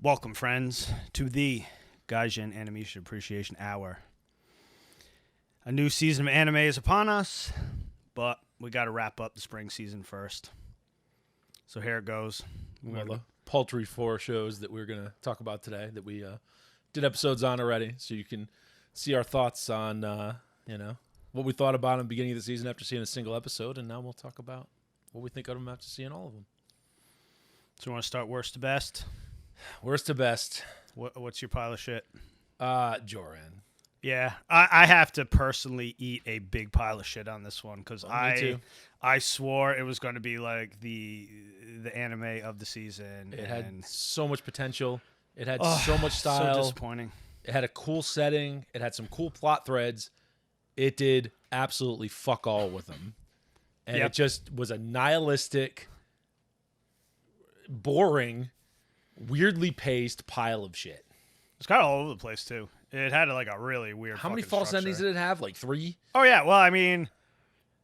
Welcome, friends, to the Gaijin Animation Appreciation Hour. A new season of anime is upon us, but we got to wrap up the spring season first. So here it goes. Well, the paltry 4 shows that we're going to talk about today that we did episodes on already, so you can see our thoughts on, what we thought about in the beginning of the season after seeing a single episode, and now we'll talk about what we think of them after seeing all of them. So you want to start worst to best? Worst to best. What's your pile of shit? Joran. Yeah, I have to personally eat a big pile of shit on this one because I swore it was going to be like the anime of the season. It had so much potential. It had so much So style. disappointing. It had a cool setting. It had some cool plot threads. It did absolutely fuck all with them. And Yep. It just was a nihilistic, boring, weirdly paced pile of shit. It's kind of all over the place too. It had like a really weird. How many fucking false structure. endings did it have? Like 3? Oh yeah, well I mean,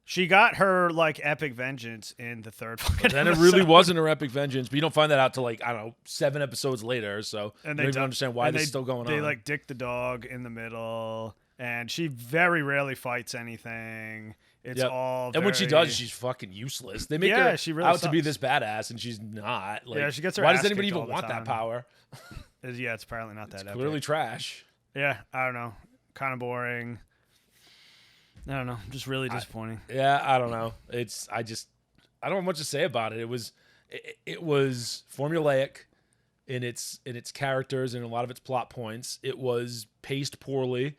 she got her like epic vengeance in the third fucking. Then it episode. really wasn't her epic vengeance, but you don't find that out till like, I don't know, 7 episodes later. So And you don't even understand why this is still going on. They like dick the dog in the middle, and she very rarely fights anything. It's Yep. all. And when she very- does, she's fucking useless. They make Yeah, her she really out to be sucks. this badass, and she's not. Like, Yeah, she gets her why ass does anybody kicked even all the want that time. power? Yeah, it's apparently not that epic. Clearly trash. Yeah, I don't know. Kind of boring. I don't know. Just really disappointing. Yeah, I don't know. I don't have much to say about it. It was formulaic in its characters and a lot of its plot points. It was paced poorly.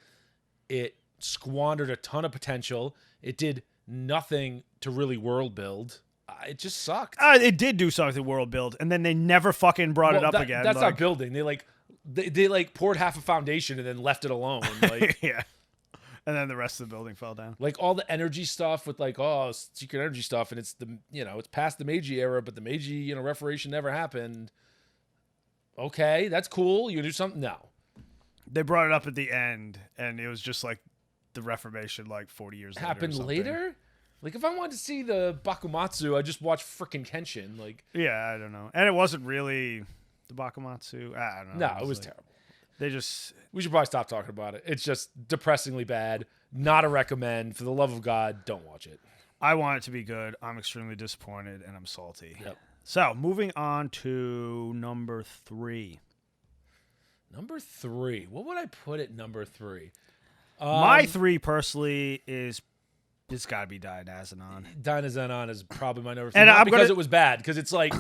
It squandered a ton of potential. It did nothing to really world build. It just sucked. It did do something world build, and then they never fucking brought it up again. That's like, not building. They poured half a foundation and then left it alone. Like yeah. And then the rest of the building fell down. like all the energy stuff with like secret energy stuff, and it's it's past the Meiji era, but the Meiji reformation never happened. Okay, that's cool. You do something. No, They brought it up at the end, and it was just like the Reformation, like 40 years happened later. later. Like if I wanted to see the Bakumatsu, I just watched frickin' Kenshin. Like Yeah, I don't know. And it wasn't really the Bakumatsu. I don't know. no, it was terrible. They just. We should probably stop talking about it. It's just depressingly bad. Not a recommend. For the love of God, don't watch it. I want it to be good. I'm extremely disappointed, and I'm salty. Yep. So, moving on to number 3. Number 3. What would I put at number 3? My 3 personally is. It's got to be Dynazenon. Dynazenon is probably my number 3. And Not I'm because gonna- it was bad, because it's like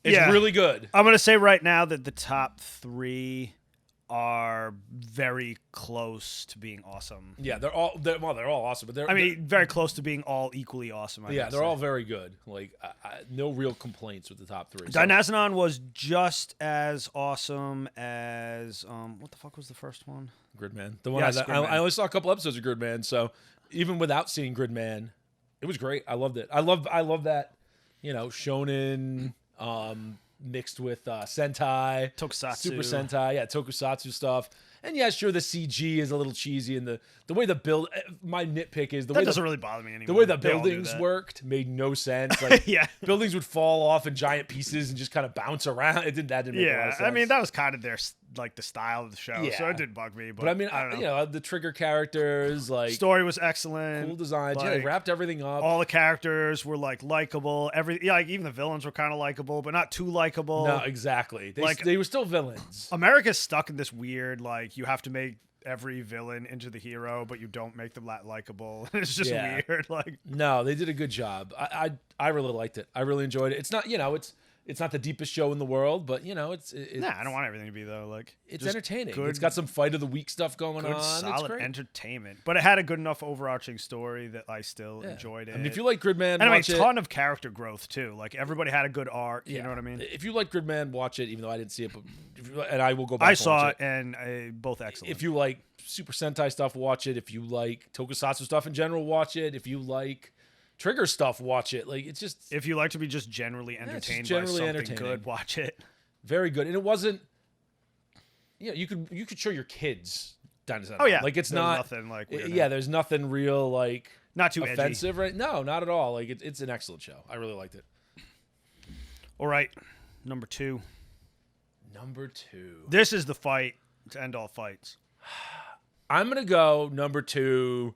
it's yeah. really good. I'm going to say right now that the top 3 are very close to being awesome. Yeah, they're all awesome, but very close to being all equally awesome. they're all very good. Like no real complaints with the top 3. So, Dynazenon was just as awesome as what the fuck was the first one? Gridman. The one Yes, I Gridman. only saw a couple episodes of Gridman, so even without seeing Gridman, it was great. I loved it. I love that, shonen mixed with Sentai, Tokusatsu. Super Sentai, Tokusatsu stuff. And yeah, sure, the CG is a little cheesy, and the way the build. My nitpick is the That way doesn't really bother me anymore. the way the They all do buildings that. worked made no sense. Like Yeah. buildings would fall off in giant pieces and just kind of bounce around. That didn't make a lot Yeah, of sense. I mean that was kind of their like the style of the show, so Yeah. it didn't bug me. But, But I mean, I don't know. the trigger characters, like Story was excellent. cool designs. Yeah, like, they wrapped everything up. all the characters were like likable. Like even the villains were kind of likable, but not too likable. No, exactly. Like- They were still villains. America's stuck in this weird like you have to make every villain into the hero, but you don't make them that likable. It's just Yeah. weird. Like No, they did a good job. I really liked it. I really enjoyed it. It's not it's not the deepest show in the world, but it's nah, I don't want everything to be though. Like it's just entertaining. good- It's got some fight of the week stuff going good, on. It's solid great. entertainment. But it had a good enough overarching story that I still Yeah. enjoyed it. I mean, if you like Gridman, and I mean, watch a it. ton of character growth too. Like everybody had a good arc. You Yeah. know what I mean? If you like Gridman, watch it. Even though I didn't see it, and I will go back. I and saw watch it, and both excellent. If you like Super Sentai stuff, watch it. If you like Tokusatsu stuff in general, watch it. If you like Trigger stuff, watch it. Like it's just if you like to be just generally it's entertained generally by something entertaining. good, watch it. very good. And it wasn't. You could show your kids Dynazenon. Oh yeah, like it's There's not nothing like weird. Yeah, there's nothing real like not too edgy. offensive, right? No, not at all. Like it's an excellent show. I really liked it. All right, number 2. Number 2. This is the fight to end all fights. I'm going to go number 2,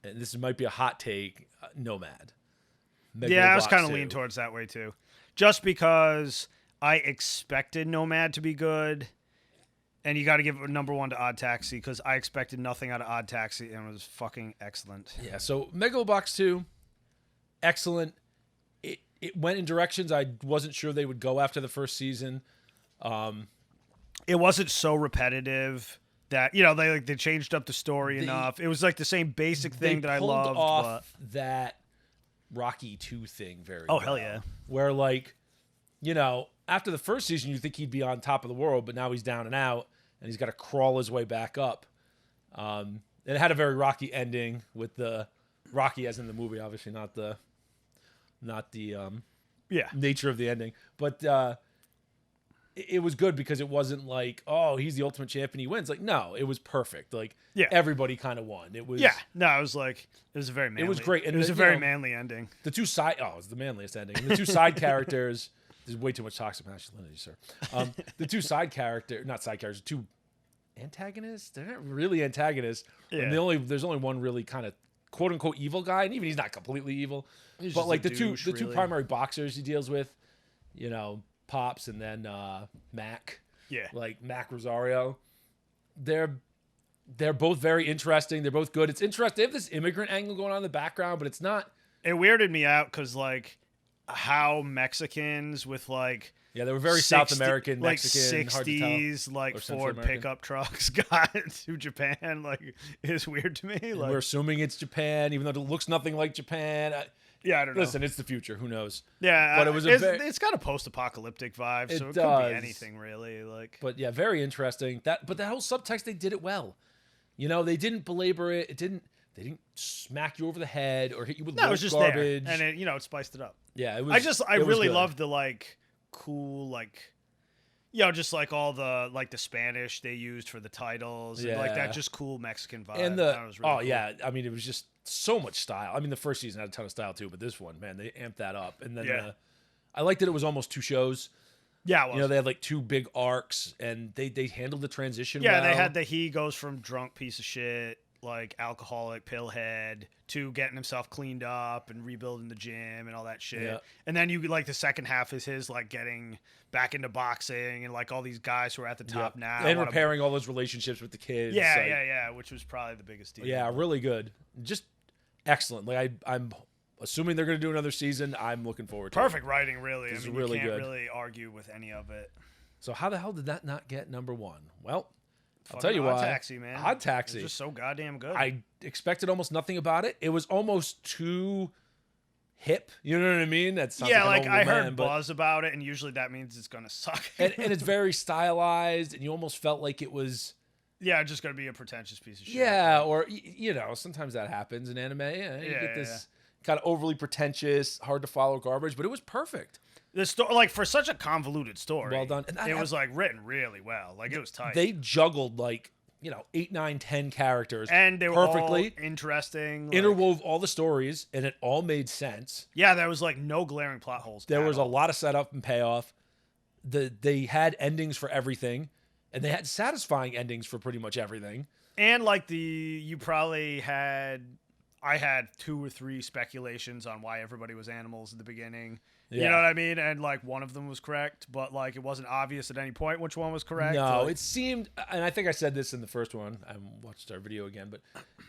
and this might be a hot take, Nomad. Yeah, I was Megalobox kind of 2. leaning towards that way too. Just because I expected Nomad to be good, and you got to give number 1 to ODDTAXI because I expected nothing out of ODDTAXI, and it was fucking excellent. Yeah, so Megalobox 2, excellent. It went in directions I wasn't sure they would go after the first season. It wasn't so repetitive that, you know, they changed up the story enough. It was like the same basic thing that I loved. They pulled off that Rocky 2 thing very well. Oh, hell yeah. Where, like, you know, after the first season, you think he'd be on top of the world, but now he's down and out, and he's got to crawl his way back up. It had a very Rocky ending with the Rocky as in the movie, obviously, not the nature of the ending. But it was good because it wasn't like, oh, he's the ultimate champion, he wins. Like, no, it was perfect. Like, everybody kind of won. It was it was like, it was a very manly. It was great. And it was a very manly ending. The two side, it was the manliest ending. And the two side characters, there's way too much toxic masculinity, sir. The two two antagonists. They're not really antagonists. Yeah. And there's only one really kind of quote unquote evil guy, and even he's not completely evil. But like the two primary boxers he deals with, you know, Pops and then Mac. Yeah. Like Mac Rosario. They're both very interesting. They're both good. It's interesting. They have this immigrant angle going on in the background, but it's not. It weirded me out because, like, how Mexicans with, like... Yeah, they were very South American, Mexican, like 60s, like Ford pickup trucks got to Japan. Like, it's weird to me. Like, we're assuming it's Japan, even though it looks nothing like Japan. I don't know. Listen, it's the future. Who knows? Yeah, but it was it's got a post-apocalyptic vibe, so it could be anything really. Like, but yeah, very interesting. But that whole subtext, they did it well. You know, they didn't belabor it. They didn't smack you over the head or hit you with it was just garbage. there, and it spiced it up. Yeah, it was. I really loved the like cool just like all the like the Spanish they used for the titles and like that just cool Mexican vibe. And that was really cool. Yeah, I mean it was just so much style. I mean the first season had a ton of style too, but this one, man, they amped that up. And then I liked that it was almost 2 shows. Yeah, it was. You know, they had like 2 big arcs, and they handled the transition. Yeah, well. they had he goes from drunk piece of shit, like alcoholic pillhead, to getting himself cleaned up and rebuilding the gym and all that shit. Yeah. And then you like the second half is his like getting back into boxing and like all these guys who are at the top now and repairing all those relationships with the kids. Yeah, which was probably the biggest deal. Yeah, really good, just excellent. Like I'm assuming they're going to do another season. I'm looking forward to Perfect writing, really. It's really you can't really argue with any of it. So how the hell did that not get number 1? Well, I'll Fucking tell you why. ODDTAXI, man. ODDTAXI. It's just so goddamn good. I expected almost nothing about it. It was almost too hip. You know what I mean? That sounds like I heard buzz about it, and usually that means it's going to suck. and it's very stylized, and you almost felt like it was... Yeah, just going to be a pretentious piece of shit. Yeah, or, you know, sometimes that happens in anime. You get this kind of overly pretentious, hard to follow garbage, but it was perfect. The story, like, for such a convoluted story, well done. And it was like written really well. Like, it was tight. They juggled like 8, 9, 10 characters, and they were perfectly all interesting. Interwove all the stories, and it all made sense. Yeah, there was like no glaring plot holes. There was a lot of setup and payoff. They had endings for everything, and they had satisfying endings for pretty much everything. And like I had 2 or 3 speculations on why everybody was animals at the beginning. Yeah. You know what I mean? And like one of them was correct, but like it wasn't obvious at any point which one was correct. No, it seemed, and I think I said this in the first one. I watched our video again, but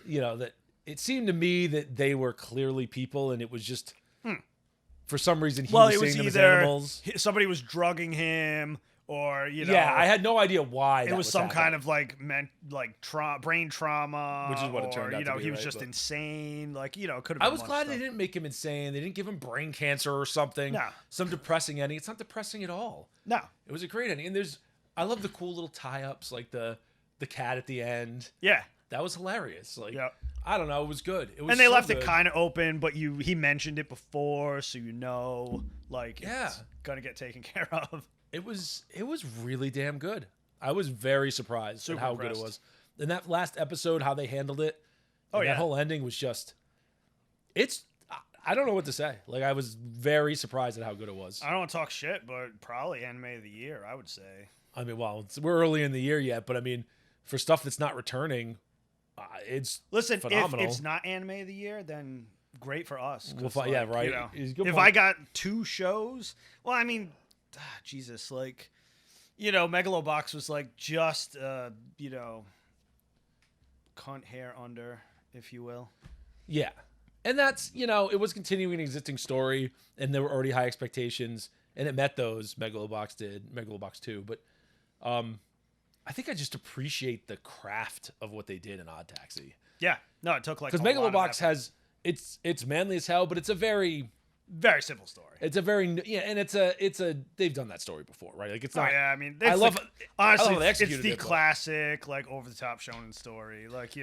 that it seemed to me that they were clearly people, and it was just for some reason he was seeing them as animals. Somebody was drugging him. Or yeah, I had no idea why. It was some kind of like brain trauma, which is what it turned out to be. He was just insane. Like could have. I was glad they didn't make him insane. They didn't give him brain cancer or something. No, some depressing ending. It's not depressing at all. No, it was a great ending. And I love the cool little tie-ups, like the cat at the end. Yeah, that was hilarious. Like, I don't know, it was good. It was, and they left it kind of open, but he mentioned it before, so it's gonna get taken care of. It was really damn good. I was very surprised at how good it was. And that last episode, how they handled it, that whole ending was just... I don't know what to say. Like, I was very surprised at how good it was. I don't want to talk shit, but probably anime of the year, I would say. I mean, well, we're early in the year yet, but I mean, for stuff that's not returning, it's phenomenal. If it's not anime of the year, then great for us. We'll find, yeah, right. If I got 2 shows, well, I mean, Jesus, like, Megalobox was like just, cunt hair under, if you will. Yeah. And that's, it was continuing an existing story, and there were already high expectations, and it met those. Megalobox 2. But I think I just appreciate the craft of what they did in Odd Taxi. Yeah. No, it took like because Megalobox has it's manly as hell, but it's a very simple story. It's a very and it's a they've done that story before, right? Like it's not. Oh, yeah, I mean, I love honestly. It's the classic like over the top shonen story, like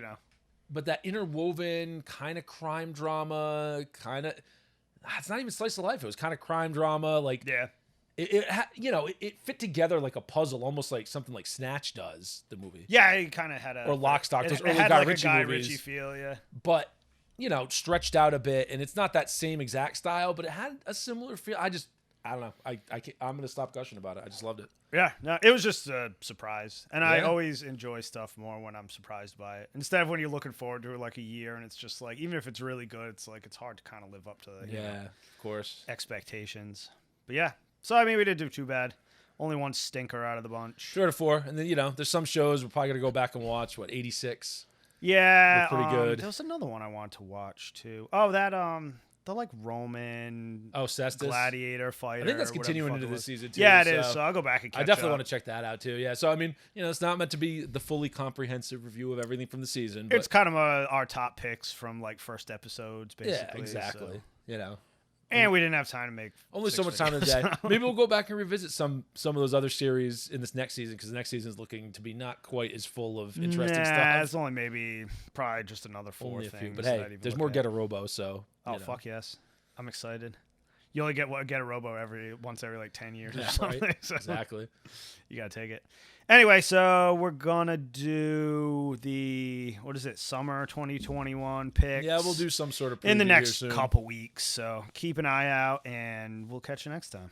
But that interwoven kind of crime drama, it's not even slice of life. It was kind of crime drama, like yeah. It fit together like a puzzle, almost like something like Snatch does, the movie. Yeah, it kind of had or Lock, Stock, those early had Guy like Ritchie a Guy movies. Ritchie feel, yeah. But stretched out a bit, and it's not that same exact style, but it had a similar feel. I don't know. I'm gonna stop gushing about it. I just loved it. Yeah, no, it was just a surprise, and I always enjoy stuff more when I'm surprised by it. Instead of when you're looking forward to it like a year, and it's just like even if it's really good, it's like it's hard to kind of live up to the of course expectations. But yeah. So, I mean, we didn't do too bad. Only one stinker out of the bunch. 3 out of 4. And then, there's some shows we're probably going to go back and watch. 86? Yeah. Looked pretty good. There was another one I wanted to watch, too. Oh, that, the, like, Roman gladiator fighter. I think that's continuing into this season, too. Yeah, it is. So I'll go back and catch I definitely up. want to check that out, too. Yeah. So, I mean, it's not meant to be the fully comprehensive review of everything from the season. But it's kind of our top picks from, like, first episodes, basically. Yeah, exactly. So. And we didn't have time to make only so much time in the day. Maybe we'll go back and revisit some of those other series in this next season, because the next season is looking to be not quite as full of interesting stuff. It's only probably just another 4 things. But hey, there's more Get a Robo, so fuck yes, I'm excited. You only get a Robo once every like 10 years or something. Right? So exactly. You gotta take it. Anyway, so we're gonna do summer 2021 picks. Yeah, we'll do some sort of preview in the next here soon. couple weeks. So keep an eye out, and we'll catch you next time.